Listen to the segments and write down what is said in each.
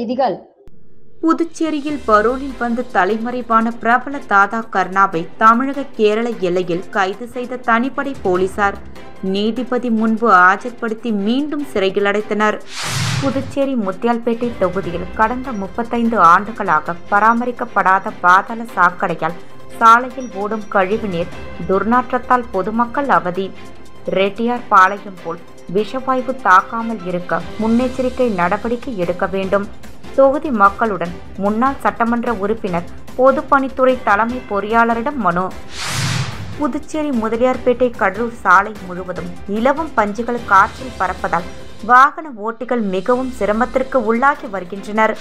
செய்திகள். புதுச்சேரியில் பரோலில் வந்து தலைமறைவான பிரபல தாதா கர்ணாவை தமிழக கேரள எல்லையில் கைது செய்த தனிப்படை போலீசார் நீதிபதி முன்பு ஆஜர்படுத்தி மீண்டும் சிறையில் அடைத்தனர். புதுச்சேரி முத்தியால்பேட்டை தொகுதியில் கடந்த 35 ஆண்டுகளாக பராமரிக்கப்படாத பாதாள சாக்கடையால் சாலையில் ஓடும் கழிவுநீர் துர்நாற்றத்தால் பொதுமக்கள் அவதி. ரெட்டியார் பாளையம் போல் விஷவாயு தாக்காமல் இருக்க முன்னெச்சரிக்கை நடவடிக்கை எடுக்க வேண்டும். தொகுதி மக்களுடன் முன்னாள் சட்டமன்ற உறுப்பினர் பொதுப்பணித்துறை தலைமை பொறியாளரிடம் மனு. புதுச்சேரி முதலியார்பேட்டை கடலூர் சாலை முழுவதும் இலவம் பஞ்சுகள் காற்றில் பறப்பதால் வாகன ஓட்டிகள் மிகவும் சிரமத்திற்கு உள்ளாகி வருகின்றனர்.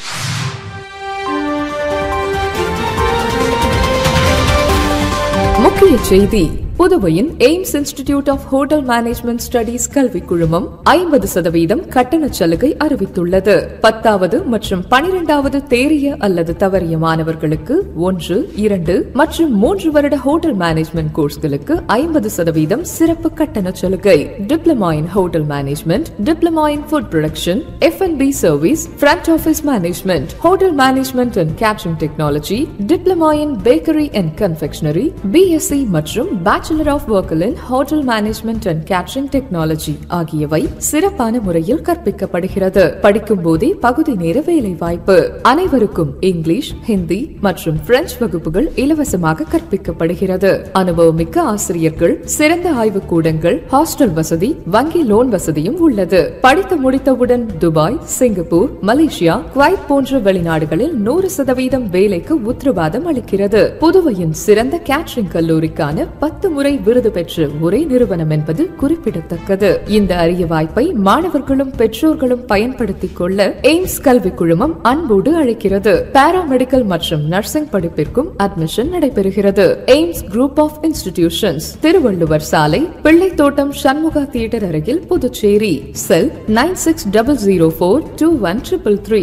முக்கிய செய்தி. புதுவையின் AIMS institute of hotel management studies கல்வி குழுமம் 50% கட்டண சலுகை அறிவித்துள்ளது. 10வது மற்றும் 12வது தேறிய அல்லது தவறிய மாணவர்களுக்கு 1, 2 மற்றும் 3 வருட ஹோட்டல் மேனேஜ்மெண்ட் கோர்ஸ்களுக்கு 50% சிறப்பு கட்டண சலுகை. Diploma in hotel management, diploma in food production, F&B service, front office management, hotel management and catering technology, diploma in bakery and confectionery, BSc மற்றும் bachelor of work in hotel management and catering technology ஆகியவை சிறப்பான முறையில் கற்பிக்கப்படுகிறது. படிக்கும் போதே பகுதி நேர வேலை வாய்ப்பு. அனைவருக்கும் இங்கிலீஷ், ஹிந்தி மற்றும் பிரெஞ்சு வகுப்புகள் இலவசமாக கற்பிக்கப்படுகிறது. அனுபவமிக்க ஆசிரியர்கள், சிறந்த ஆய்வுக்கூடங்கள், ஹாஸ்டல் வசதி, வங்கி லோன் வசதியும் உள்ளது. படித்து முடித்தவுடன் துபாய், சிங்கப்பூர், மலேசியா, குவைத் போன்ற வெளிநாடுகளில் 100% வேலைக்கு உத்தரவாதம் அளிக்கிறது. புதுவையின் சிறந்த கேட்டரிங் கல்லூரிக்கான 10 முறை விருது பெற்ற ஒரே நிறுவனம் என்பது குறிப்பிடத்தக்கது. இந்த அரிய வாய்ப்பை மாணவர்களும் பெற்றோர்களும் பயன்படுத்திக் கொள்ள எய்ம்ஸ் கல்வி குழுமம் அன்போடு அழைக்கிறது. பாராமெடிக்கல் மற்றும் நர்சிங் படிப்பிற்கும் அட்மிஷன் நடைபெறுகிறது. AIMS group of institutions, Thiruvalluvar சாலை, பிள்ளைத்தோட்டம், சண்முகா தியேட்டர் அருகில், புதுச்சேரி. செல் 9600421333.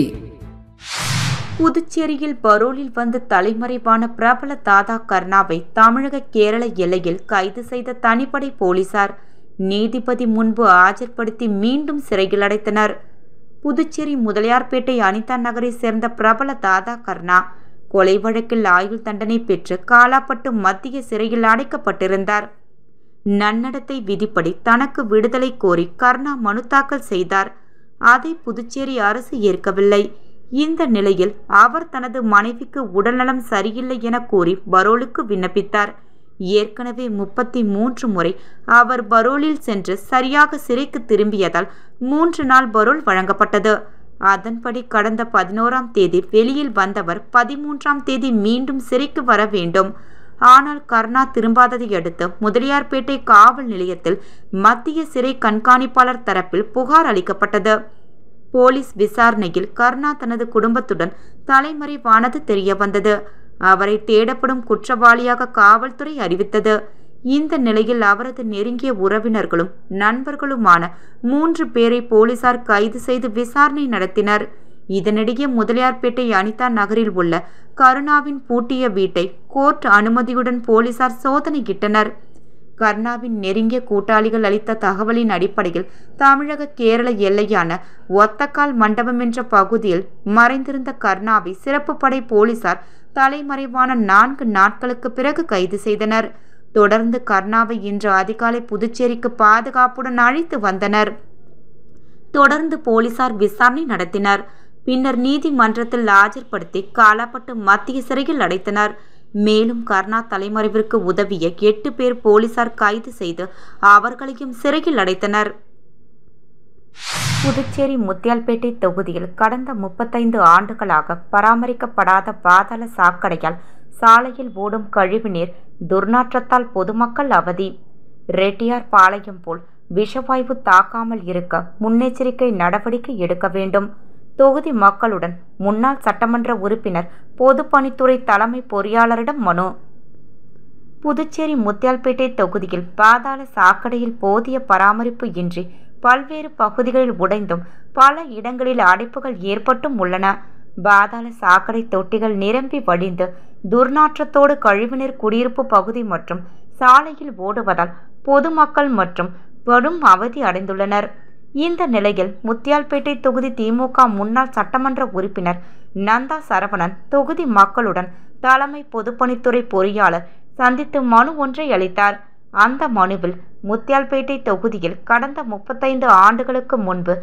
புதுச்சேரியில் பரோலில் வந்து தலைமறைவான பிரபல தாதா கர்ணாவை தமிழக கேரள எல்லையில் கைது செய்த தனிப்படை போலீசார் நீதிபதி முன்பு ஆஜர்படுத்தி மீண்டும் சிறையில் அடைத்தனர். புதுச்சேரி முதலியார்பேட்டை அனிதா நகரை சேர்ந்த பிரபல தாதா கர்ணா கொலை வழக்கில் ஆயுள் தண்டனை பெற்று காலாப்பட்டு மத்திய சிறையில் அடைக்கப்பட்டிருந்தார். நன்னடத்தை விதிப்படி தனக்கு விடுதலை கோரி கர்ணா மனு தாக்கல் செய்தார். அதை புதுச்சேரி அரசு ஏற்கவில்லை. இந்த நிலையில் அவர் தனது மனைவிக்கு உடல்நலம் சரியில்லை என கூறி பரோலுக்கு விண்ணப்பித்தார். ஏற்கனவே 33 முறை அவர் பரோலில் சென்று சரியாக சிறைக்கு திரும்பியதால் 3 நாள் பரோல் வழங்கப்பட்டது. அதன்படி கடந்த 11ஆம் தேதி வெளியில் வந்தவர் 13ஆம் தேதி மீண்டும் சிறைக்கு வர வேண்டும். ஆனால் கர்ணா திரும்பாததை அடுத்து முதலியார்பேட்டை காவல் நிலையத்தில் மத்திய சிறை கண்காணிப்பாளர் தரப்பில் புகார் அளிக்கப்பட்டது. போலீஸ் விசாரணையில் கர்ணா தனது குடும்பத்துடன் தலைமறைவானது தெரியவந்தது. அவரை தேடப்படும் குற்றவாளியாக காவல்துறை அறிவித்தது. இந்த நிலையில் அவரது நெருங்கிய உறவினர்களும் நண்பர்களுமான 3 பேரை போலீசார் கைது செய்து விசாரணை நடத்தினர். இதனிடையே முதலியார்பேட்டை அனிதா நகரில் உள்ள கருணாவின் பூட்டிய வீட்டை கோர்ட் அனுமதியுடன் போலீசார் சோதனையிட்டனர். கர்ணாவின் நெருங்கிய கூட்டாளிகள் அளித்த தகவலின் அடிப்படையில் தமிழக கேரள எல்லையான ஒத்தக்கால் மண்டபம் என்ற பகுதியில் மறைந்திருந்த கர்ணாவை சிறப்பு படை போலீசார் தலைமறைவான 4 நாட்களுக்கு பிறகு கைது செய்தனர். தொடர்ந்து கர்ணாவை இன்று அதிகாலை புதுச்சேரிக்கு பாதுகாப்புடன் அழைத்து வந்தனர். தொடர்ந்து போலீசார் விசாரணை நடத்தினர். பின்னர் நீதிமன்றத்தில் ஆஜர்படுத்தி காலாப்பட்டு மத்திய சிறையில் அடைத்தனர். மேலும் கர்ணா தலைமறைவிற்கு உதவிய 8 பேர் போலீசார் கைது செய்து அவர்களையும் சிறையில் அடைத்தனர். புதுச்சேரி முத்தியால்பேட்டை தொகுதியில் கடந்த 35 ஆண்டுகளாக பராமரிக்கப்படாத பாதாள சாக்கடையால் சாலையில் ஓடும் கழிவுநீர் துர்நாற்றத்தால் பொதுமக்கள் அவதி. ரெட்டியார் பாளையம் போல் விஷவாயு தாக்காமல் இருக்க முன்னெச்சரிக்கை நடவடிக்கை எடுக்க வேண்டும். தொகுதி மக்களுடன் முன்னாள் சட்டமன்ற உறுப்பினர் பொதுப்பணித்துறை தலைமை பொறியாளரிடம் மனு. புதுச்சேரி முத்தியால்பேட்டை தொகுதியில் பாதாள சாக்கடையில் போதிய பராமரிப்பு இன்றி பல்வேறு பகுதிகளில் உடைந்தும் பல இடங்களில் அடைப்புகள் ஏற்பட்டும் உள்ளன. பாதாள சாக்கடை தொட்டிகள் நிரம்பி வடிந்து துர்நாற்றத்தோடு கழிவுநீர் குடியிருப்பு பகுதி மற்றும் சாலையில் ஓடுவதால் பொதுமக்கள் மற்றும் பெரும் அவதி அடைந்துள்ளனர். இந்த நிலையில் முத்தியால்பேட்டை தொகுதி திமுக முன்னாள் சட்டமன்ற உறுப்பினர் நந்தா சரவணன் தொகுதி மக்களுடன் தலைமை பொதுப்பணித்துறை பொறியாளர் சந்தித்து மனு ஒன்றை அளித்தார். அந்த மனுவில் முத்தியால்பேட்டை தொகுதியில் கடந்த 35 ஆண்டுகளுக்கு முன்பு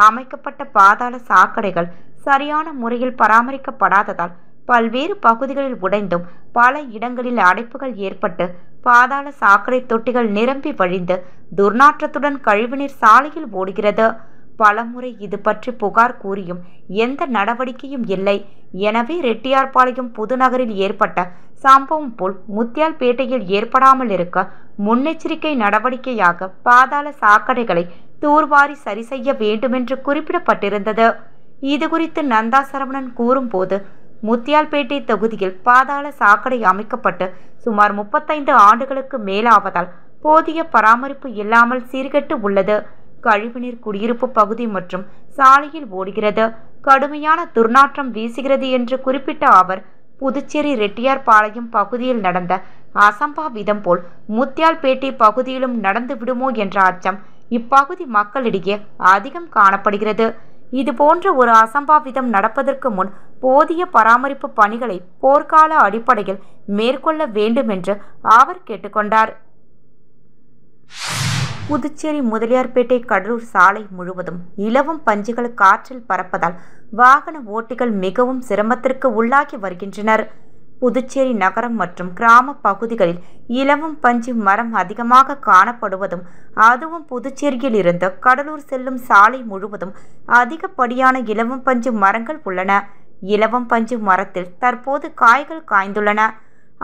அமைக்கப்பட்ட பாதாள சாக்கடைகள் சரியான முறையில் பராமரிக்கப்படாததால் பல்வேறு பகுதிகளில் உடைந்தும் பல இடங்களில் அடைப்புகள் ஏற்பட்டு பாதாள சாக்கடை தொட்டிகள் நிரம்பி வழிந்து துர்நாற்றத்துடன் கழிவுநீர் சாலையில் ஓடுகிறது. பலமுறை இது பற்றி புகார் கூறியும் எந்த நடவடிக்கையும் இல்லை. எனவே ரெட்டியார்பாளையம் புதுநகரில் ஏற்பட்ட சம்பவம் போல் முத்தியால்பேட்டையில் ஏற்படாமல் இருக்க முன்னெச்சரிக்கை நடவடிக்கையாக பாதாள சாக்கடைகளை தூர்வாரி சரி செய்ய வேண்டுமென்று குறிப்பிடப்பட்டிருந்தது. இதுகுறித்து நந்தா சரவணன் கூறும்போது, முத்தியால்பேட்டை தொகுதியில் பாதாள சாக்கடை அமைக்கப்பட்டு சுமார் 35 ஆண்டுகளுக்கு மேலாவதால் போதிய பராமரிப்பு இல்லாமல் சீர்கெட்டு உள்ளது. கழிவுநீர் குடியிருப்பு பகுதி மற்றும் சாலையில் ஓடுகிறது. கடுமையான துர்நாற்றம் வீசுகிறது என்று குறிப்பிட்ட அவர், புதுச்சேரி ரெட்டியார்பாளையம் பகுதியில் நடந்த அசம்பாவிதம் போல் முத்தியால்பேட்டை பகுதியிலும் நடந்து விடுமோ என்ற அச்சம் இப்பகுதி மக்களிடையே அதிகம் காணப்படுகிறது. இதுபோன்ற ஒரு அசம்பாவிதம் நடப்பதற்கு முன் போதிய பராமரிப்பு பணிகளை போர்க்கால அடிப்படையில் மேற்கொள்ள வேண்டும் என்று அவர் கேட்டுக்கொண்டார். புதுச்சேரி முதலியார்பேட்டை கடலூர் சாலை முழுவதும் இலவம் பஞ்சுகள் காற்றில் பறப்பதால் வாகன ஓட்டிகள் மிகவும் சிரமத்திற்கு உள்ளாகி வருகின்றனர். புதுச்சேரி நகரம் மற்றும் கிராம பகுதிகளில் இலவம் பஞ்சு மரம் அதிகமாக காணப்படுவதும், அதுவும் புதுச்சேரியில் இருந்து கடலூர் செல்லும் சாலை முழுவதும் அதிகப்படியான இலவம் பஞ்சு மரங்கள் உள்ளன. இலவம் பஞ்சு மரத்தில் தற்போது காய்கள் காய்ந்துள்ளன.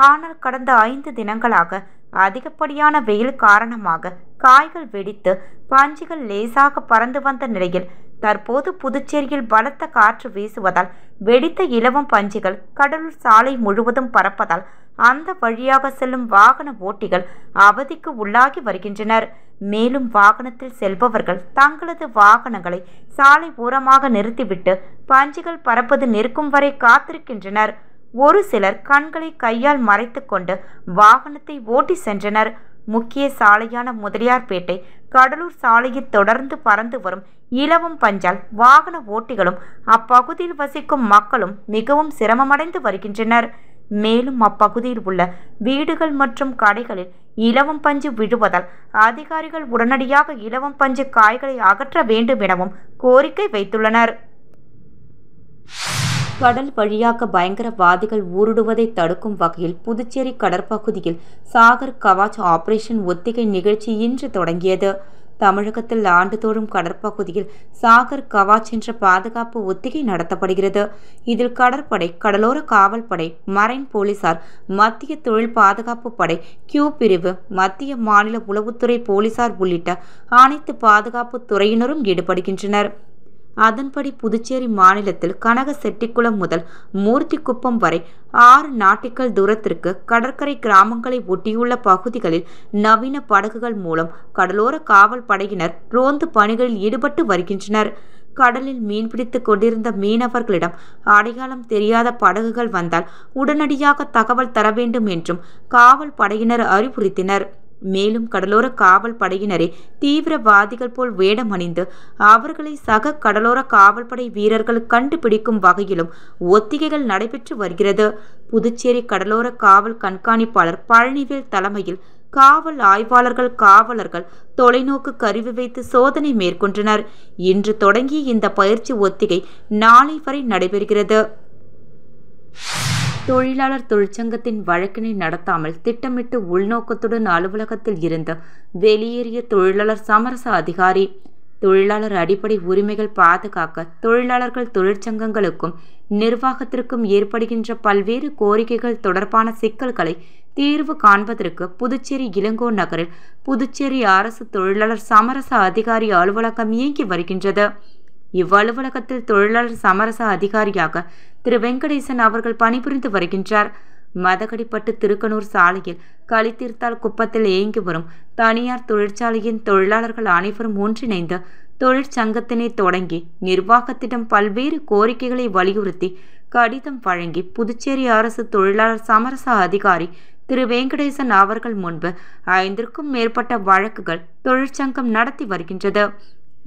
ஆனால் கடந்த 5 தினங்களாக அதிகப்படியான வெயில் காரணமாக காய்கள் வெடித்து பஞ்சுகள் லேசாக பறந்து வந்த நிலையில் தற்போது புதுச்சேரியில் பலத்த காற்று வீசுவதால் வெடித்த இலவம் பஞ்சுகள் கடலூர் சாலை முழுவதும் பறப்பதால் அந்த வழியாக செல்லும் வாகன ஓட்டிகள் அவதிக்கு உள்ளாகி வருகின்றனர். மேலும் வாகனத்தில் செல்பவர்கள் தங்களது வாகனங்களை சாலை ஓரமாக நிறுத்திவிட்டு பஞ்சுகள் பறப்பது நிற்கும் வரை காத்திருக்கின்றனர். ஒரு சிலர் கண்களை கையால் மறைத்து கொண்டு வாகனத்தை ஓட்டி சென்றனர். முக்கிய சாலையான முதலியார்பேட்டை கடலூர் சாலையில் தொடர்ந்து பறந்து வரும் இலவம் பஞ்சால் வாகன ஓட்டிகளும் அப்பகுதியில் வசிக்கும் மக்களும் மிகவும் சிரமமடைந்து வருகின்றனர். மேலும் அப்பகுதியில் உள்ள வீடுகள் மற்றும் கடைகளில் இலவம் பஞ்சு விழுவதால் அதிகாரிகள் உடனடியாக இலவம் பஞ்சு காய்களை அகற்ற வேண்டும் எனவும் கோரிக்கை வைத்துள்ளனர். கடல் வழியாக பயங்கரவாதிகள் ஊடுருவதை தடுக்கும் வகையில் புதுச்சேரி கடற்பகுதியில் சாகர் கவாச் ஆபரேஷன் ஒத்திகை நிகழ்ச்சி இன்று தொடங்கியது. தமிழகத்தில் ஆண்டுதோறும் கடற்பகுதியில் சாகர் கவாச் என்ற பாதுகாப்பு ஒத்திகை நடத்தப்படுகிறது. இதில் கடற்படை, கடலோர காவல்படை, மரைன் போலீசார், மத்திய தொழில் பாதுகாப்பு படை, கியூ பிரிவு, மத்திய மாநில உளவுத்துறை போலீசார் உள்ளிட்ட அனைத்து பாதுகாப்பு துறையினரும் ஈடுபடுகின்றனர். அதன்படி புதுச்சேரி மாநிலத்தில் கனகசெட்டிக்குளம் முதல் மூர்த்திக்குப்பம் வரை 6 நாட்டிக்கல் தூரத்திற்கு கடற்கரை கிராமங்களை ஒட்டியுள்ள பகுதிகளில் நவீன படகுகள் மூலம் கடலோர காவல் படையினர் ரோந்து பணிகளில் ஈடுபட்டு வருகின்றனர். கடலில் மீன்பிடித்துக் கொண்டிருந்த மீனவர்களிடம் அடையாளம் தெரியாத படகுகள் வந்தால் உடனடியாக தகவல் தர வேண்டும் என்றும் காவல் படையினர் அறிவுறுத்தினர். மேலும் கடலோர காவல் படையினரே தீவிரவாதிகள் போல் வேடமணிந்து அவர்களை சக கடலோர காவல்படை வீரர்கள் கண்டுபிடிக்கும் வகையிலும் ஒத்திகைகள் நடைபெற்று வருகிறது. புதுச்சேரி கடலோர காவல் கண்காணிப்பாளர் பழனிவேல் தலைமையில் காவல் ஆய்வாளர்கள், காவலர்கள் தொலைநோக்கு கருவி வைத்து சோதனை மேற்கொண்டனர். இன்று தொடங்கிய இந்த பயிற்சி ஒத்திகை நாளை வரை நடைபெறுகிறது. தொழிலாளர் தொழிற்சங்கத்தின் வழக்கினை நடத்தாமல் திட்டமிட்டு உள்நோக்கத்துடன் அலுவலகத்தில் இருந்து வெளியேறிய தொழிலாளர் சமரச அதிகாரி. தொழிலாளர் அடிப்படை உரிமைகள் பாதுகாக்க தொழிலாளர்கள் தொழிற்சங்கங்களுக்கும் நிர்வாகத்திற்கும் ஏற்படுகின்ற பல்வேறு கோரிக்கைகள் தொடர்பான சிக்கல்களை தீர்வு காண்பதற்கு புதுச்சேரி இளங்கோ நகரில் புதுச்சேரி அரசு தொழிலாளர் சமரச அதிகாரி அலுவலகம் இயங்கி வருகின்றது. இவ்வலுவலகத்தில் தொழிலாளர் சமரச அதிகாரியாக திரு வெங்கடேசன் அவர்கள் பணிபுரிந்து வருகின்றார். மதகடிப்பட்டு திருக்கனூர் சாலையில் களித்தீர்த்தால் குப்பத்தில் இயங்கி வரும் தனியார் தொழிற்சாலையின் தொழிலாளர்கள் அனைவரும் ஒன்றிணைந்து தொழிற்சங்கத்தினை தொடங்கி நிர்வாகத்திடம் பல்வேறு கோரிக்கைகளை வலியுறுத்தி கடிதம் வழங்கி புதுச்சேரி அரசு தொழிலாளர் சமரச அதிகாரி திரு வெங்கடேசன் அவர்கள் முன்பு 5க்கும் மேற்பட்ட வழக்குகள் தொழிற்சங்கம் நடத்தி வருகின்றது.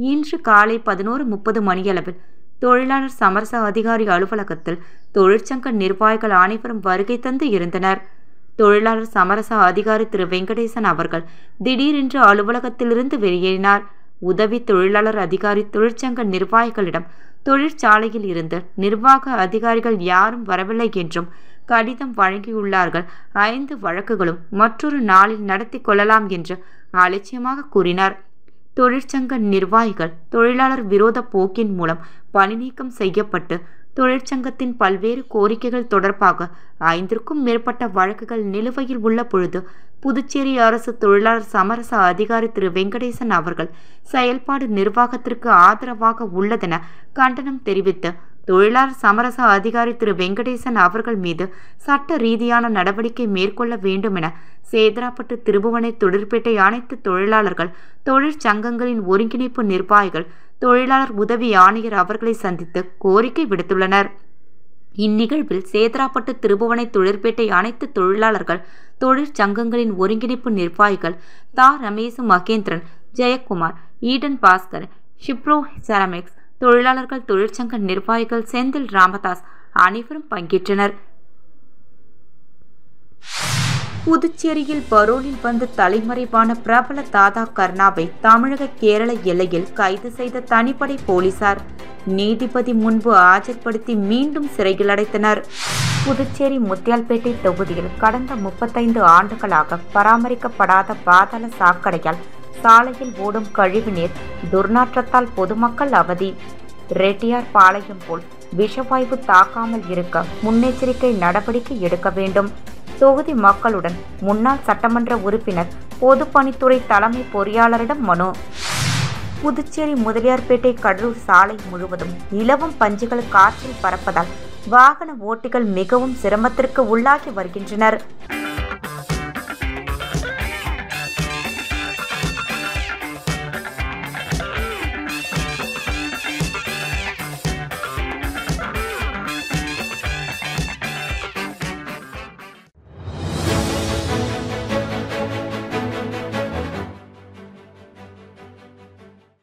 இன்று காலை 11:30 மணியளவில் தொழிலாளர் சமரச அதிகாரி அலுவலகத்தில் தொழிற்சங்க நிர்வாகிகள் அனைவரும் வருகை தந்து இருந்தனர். தொழிலாளர் சமரச அதிகாரி திரு வெங்கடேசன் அவர்கள் திடீரென்று அலுவலகத்திலிருந்து வெளியேறினார். உதவி தொழிலாளர் அதிகாரி தொழிற்சங்க நிர்வாகிகளிடம் தொழிற்சாலையில் இருந்து நிர்வாக அதிகாரிகள் யாரும் வரவில்லை என்றும் கடிதம் வழங்கியுள்ளார்கள், 5 வழக்குகளும் மற்றொரு நாளில் நடத்தி கொள்ளலாம் என்று அலட்சியமாக கூறினார். தொழிற்சங்க நிர்வாகிகள் தொழிலாளர் விரோத போக்கின் மூலம் பணி நீக்கம் செய்யப்பட்டு தொழிற்சங்கத்தின் பல்வேறு கோரிக்கைகள் தொடர்பாக 5க்கும் மேற்பட்ட வழக்குகள் நிலுவையில் உள்ள பொழுது புதுச்சேரி அரசு தொழிலாளர் சமரச அதிகாரி திரு வெங்கடேசன் அவர்கள் செயல்பாடு நிர்வாகத்திற்கு ஆதரவாக உள்ளதென கண்டனம் தெரிவித்து தொழிலாளர் சமரச அதிகாரி திரு வெங்கடேசன் அவர்கள் மீது சட்ட ரீதியான நடவடிக்கை மேற்கொள்ள வேண்டும் என சேதராப்பட்டு, திருபுவனை, தொழிற்பேட்டை அனைத்து தொழிலாளர்கள் தொழிற்சங்கங்களின் ஒருங்கிணைப்பு நிர்வாகிகள் தொழிலாளர் உதவி ஆணையர் அவர்களை சந்தித்து கோரிக்கை விடுத்துள்ளனர். இந்நிகழ்வில் சேதராப்பட்டு, திருபுவனை, தொழிற்பேட்டை அனைத்து தொழிலாளர்கள் தொழிற்சங்கங்களின் ஒருங்கிணைப்பு நிர்வாகிகள் தா. ரமேசு, மகேந்திரன், ஜெயக்குமார், ஈடன் பாஸ்கர், ஷிப்ரோ செராமிக்ஸ் தொழிலாளர்கள் தொழிற்சங்க நிர்வாகிகள் செந்தில் ராமதாஸ் அனைவரும் பங்கேற்றனர். புதுச்சேரியில் பரோலில் வந்து தலைமறைவான பிரபல தாதா கர்ணாவை தமிழக கேரள எல்லையில் கைது செய்த தனிப்படை போலீசார் நீதிபதி முன்பு ஆஜர்படுத்தி மீண்டும் சிறையில் அடைத்தனர். புதுச்சேரி முத்தியால்பேட்டை தொகுதியில் கடந்த 35 ஆண்டுகளாக பராமரிக்கப்படாத பாதாள சாக்கடையால் சாலையில் ஓடும் கழிவுநீர் துர்நாற்றத்தால் பொதுமக்கள் அவதி. ரெட்டியார் பாளையம் போல் விஷவாயு தாக்காமல் இருக்க முன்னெச்சரிக்கை நடவடிக்கை எடுக்க வேண்டும். தொகுதி மக்களுடன் முன்னாள் சட்டமன்ற உறுப்பினர் பொதுப்பணித்துறை தலைமை பொறியாளரிடம் மனு. புதுச்சேரி முதலியார்பேட்டை கடலூர் சாலை முழுவதும் இலவம் பஞ்சுகள் காற்றில் பறப்பதால் வாகன ஓட்டிகள் மிகவும் சிரமத்திற்கு உள்ளாகி வருகின்றனர்.